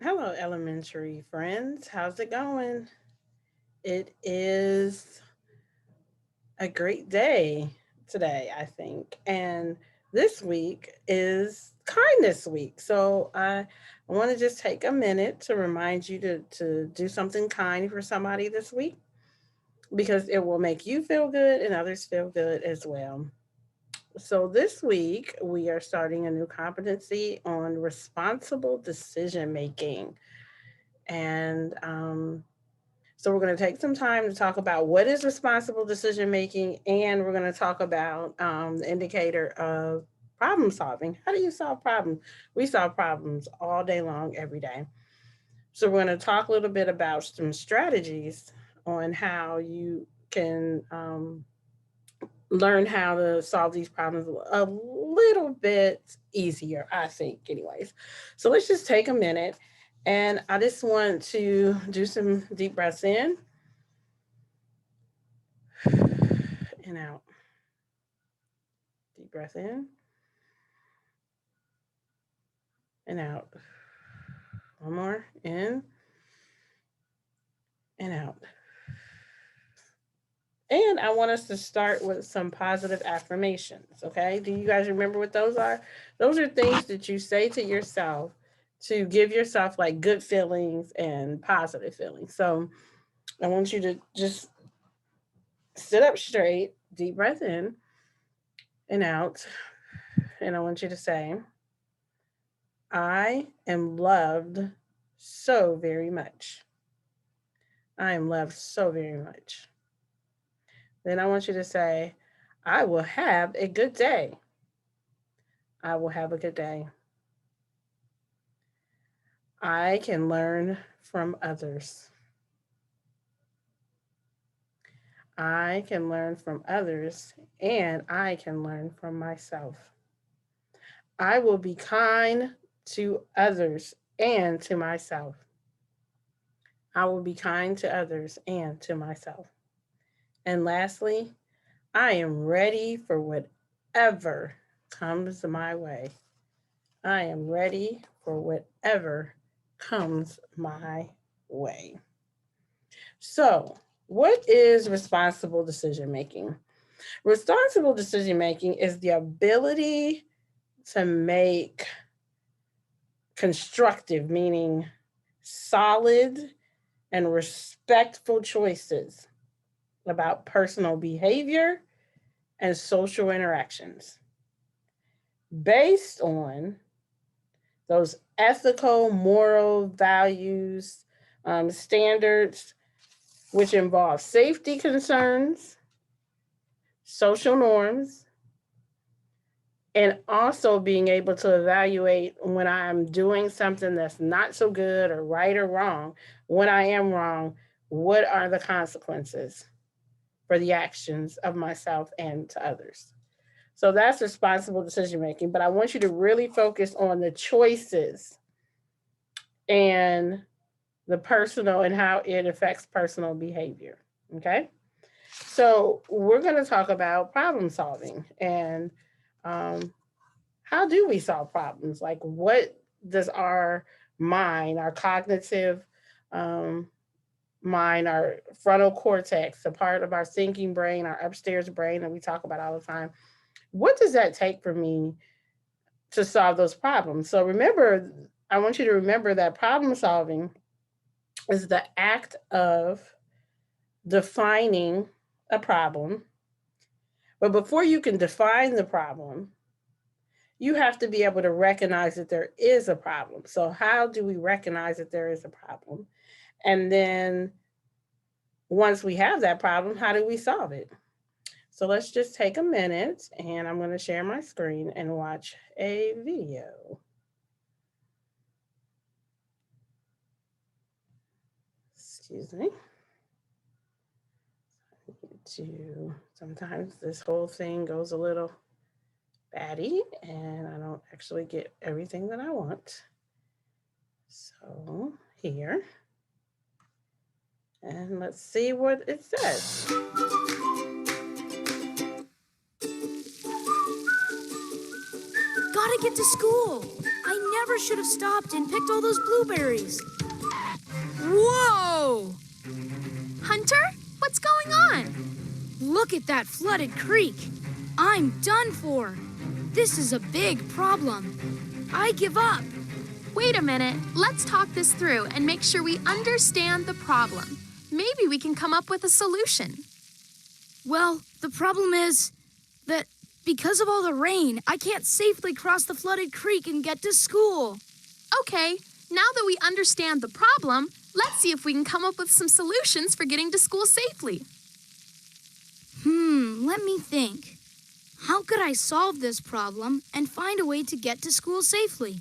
Hello, elementary friends. How's it going? It is a great day today, I think. And this week is Kindness Week. So I want to just take a minute to remind you to do something kind for somebody this week because it will make you feel good and others feel good as well. So this week, we are starting a new competency on responsible decision making. And so we're going to take some time to talk about what is responsible decision making, and we're going to talk about the indicator of problem solving. How do you solve problems? We solve problems all day long, every day. So we're going to talk a little bit about some strategies on how you can learn how to solve these problems a little bit easier, I think, anyways. So let's just take a minute. And I just want to do some deep breaths in and out. Deep breath in and out. One more. In and out. And I want us to start with some positive affirmations. Okay. Do you guys remember what those are? Those are things that you say to yourself to give yourself like good feelings and positive feelings. So I want you to just sit up straight, deep breath in and out. And I want you to say, I am loved so very much. I am loved so very much. Then I want you to say, I will have a good day. I will have a good day. I can learn from others. I can learn from others and I can learn from myself. I will be kind to others and to myself. I will be kind to others and to myself. And lastly, I am ready for whatever comes my way. I am ready for whatever comes my way. So, what is responsible decision making? Responsible decision making is the ability to make constructive, meaning solid and respectful choices about personal behavior and social interactions based on those ethical, moral values, standards, which involve safety concerns, social norms, and also being able to evaluate when I'm doing something that's not so good or right or wrong. When I am wrong, what are the consequences for the actions of myself and to others? So that's responsible decision making. But I want you to really focus on the choices and the personal and how it affects personal behavior. Okay. So we're going to talk about problem solving and um, how do we solve problems? Like, what does our mind, our cognitive um, mind, our frontal cortex, the part of our thinking brain, our upstairs brain that we talk about all the time, what does that take for me to solve those problems? So remember, I want you to remember that problem solving is the act of defining a problem. But before you can define the problem, you have to be able to recognize that there is a problem. So, how do we recognize that there is a problem? And then, once we have that problem, how do we solve it? So, let's just take a minute and I'm going to share my screen and watch a video. Excuse me. To sometimes this whole thing goes a little batty and I don't actually get everything that I want. So, here. And let's see what it says. Gotta get to school. I never should have stopped and picked all those blueberries. Whoa! Hunter, what's going on? Look at that flooded creek. I'm done for. This is a big problem. I give up. Wait a minute. Let's talk this through and make sure we understand the problem. Maybe we can come up with a solution. Well, the problem is that because of all the rain, I can't safely cross the flooded creek and get to school. Okay, now that we understand the problem, let's see if we can come up with some solutions for getting to school safely. Let me think. How could I solve this problem and find a way to get to school safely?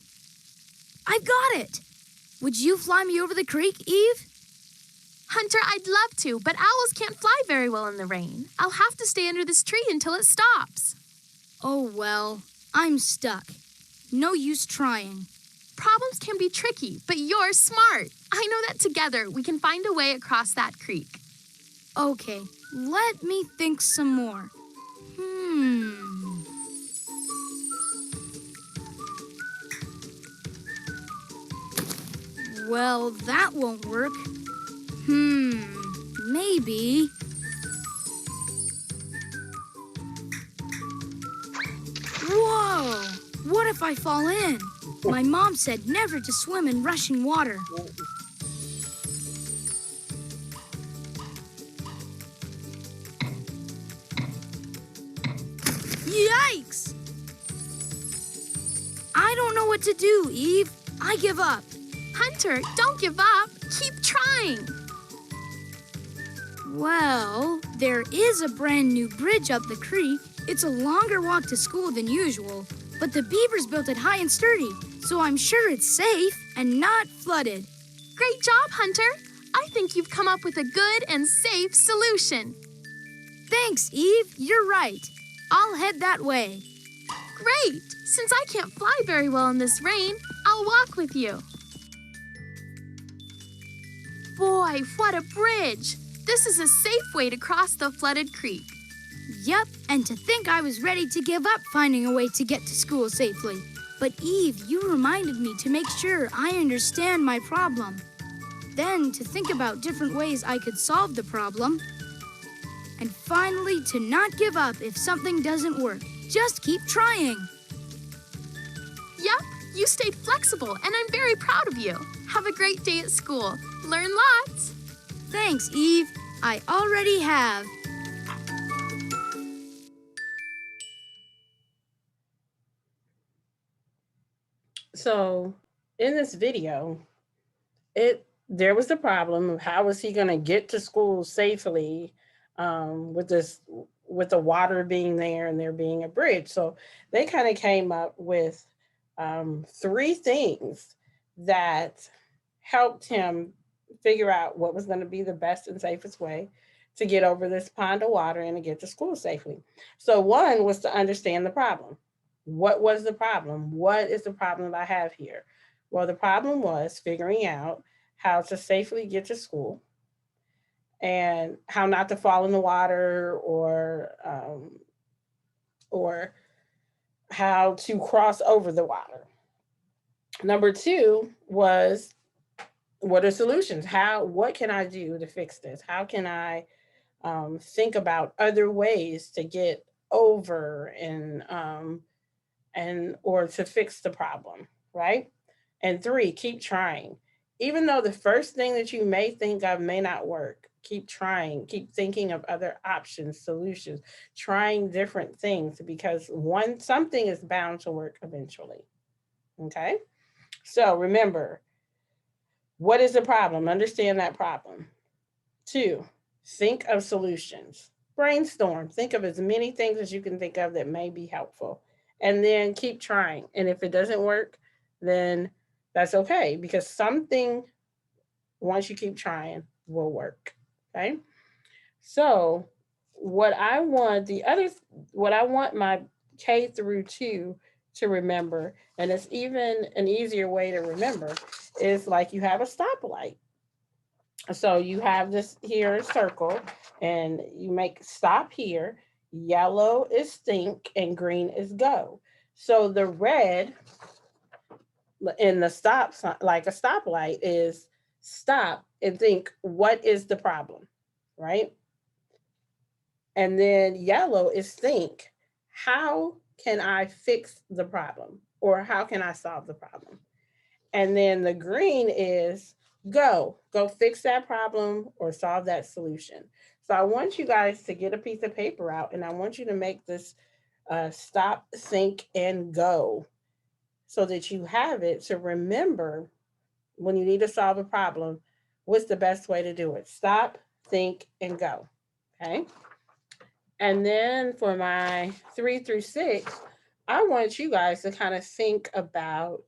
I've got it! Would you fly me over the creek, Eve? Hunter, I'd love to, but owls can't fly very well in the rain. I'll have to stay under this tree until it stops. Oh, well, I'm stuck. No use trying. Problems can be tricky, but you're smart. I know that together we can find a way across that creek. Okay, let me think some more. Well, that won't work. Maybe. Whoa! What if I fall in? My mom said never to swim in rushing water. Yikes! I don't know what to do, Eve. I give up. Hunter, don't give up. Keep trying. Well, there is a brand new bridge up the creek. It's a longer walk to school than usual, but the beavers built it high and sturdy, so I'm sure it's safe and not flooded. Great job, Hunter. I think you've come up with a good and safe solution. Thanks, Eve. You're right. I'll head that way. Great! Since I can't fly very well in this rain, I'll walk with you. Boy, what a bridge! This is a safe way to cross the flooded creek. Yep, and to think I was ready to give up finding a way to get to school safely. But Eve, you reminded me to make sure I understand my problem. Then to think about different ways I could solve the problem. And finally, to not give up if something doesn't work. Just keep trying. Yep, you stayed flexible, and I'm very proud of you. Have a great day at school. Learn lots. Thanks, Eve. I already have. So in this video, there was the problem of how was he going to get to school safely with the water being there and there being a bridge. So they kind of came up with 3 things that helped him figure out what was going to be the best and safest way to get over this pond of water and to get to school safely. So one was to understand the problem. What was the problem? What is the problem that I have here? Well, the problem was figuring out how to safely get to school and how not to fall in the water or how to cross over the water. Number 2 was, what are solutions? What can I do to fix this? How can I think about other ways to get over or to fix the problem, right? And 3, keep trying. Even though the first thing that you may think of may not work, keep trying, keep thinking of other options, solutions, trying different things, because something is bound to work eventually. Okay? So remember, what is the problem? Understand that problem. 2, think of solutions. Brainstorm. Think of as many things as you can think of that may be helpful. And then keep trying. And if it doesn't work, then that's okay, because something, once you keep trying, will work. Okay? So what I want my K through 2 to remember, and it's even an easier way to remember, is like you have a stoplight. So you have this here circle, and you make stop here. Yellow is think, and green is go. So the red in the stop sign, like a stoplight, is stop and think, what is the problem? Right? And then yellow is think, how can I fix the problem? Or how can I solve the problem? And then the green is go fix that problem or solve that solution. So I want you guys to get a piece of paper out and I want you to make this stop, think, and go so that you have it to remember when you need to solve a problem, what's the best way to do it? Stop, think, and go. Okay. And then for my 3 through 6, I want you guys to kind of think about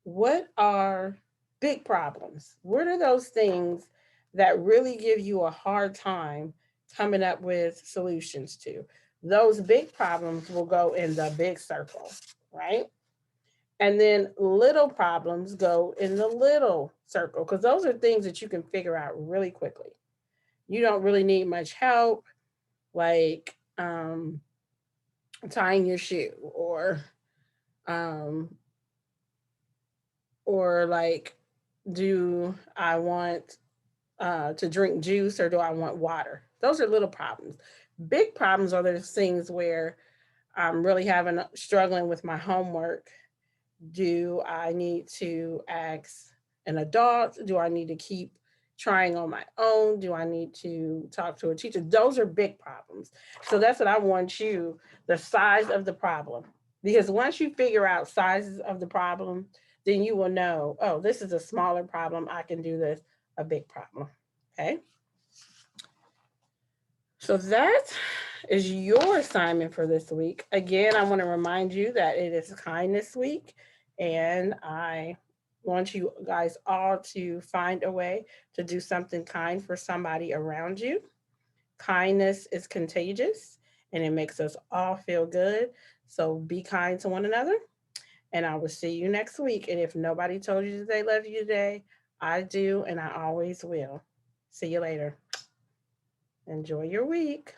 what are big problems? What are those things that really give you a hard time coming up with solutions to? Those big problems will go in the big circle, right? And then little problems go in the little circle because those are things that you can figure out really quickly. You don't really need much help, like tying your shoe um, or like, do I want to drink juice or do I want water? Those are little problems. Big problems are those things where I'm really having struggling with my homework. Do I need to ask an adult? Do I need to keep trying on my own? Do I need to talk to a teacher? Those are big problems. So that's what I want you, the size of the problem. Because once you figure out sizes of the problem, then you will know, oh, this is a smaller problem. I can do this, a big problem. Okay. So that is your assignment for this week. Again, I want to remind you that it is Kindness Week, and I want you guys all to find a way to do something kind for somebody around you. Kindness is contagious and it makes us all feel good. So be kind to one another, and I will see you next week. And if nobody told you that they love you today, I do, and I always will. See you later. Enjoy your week.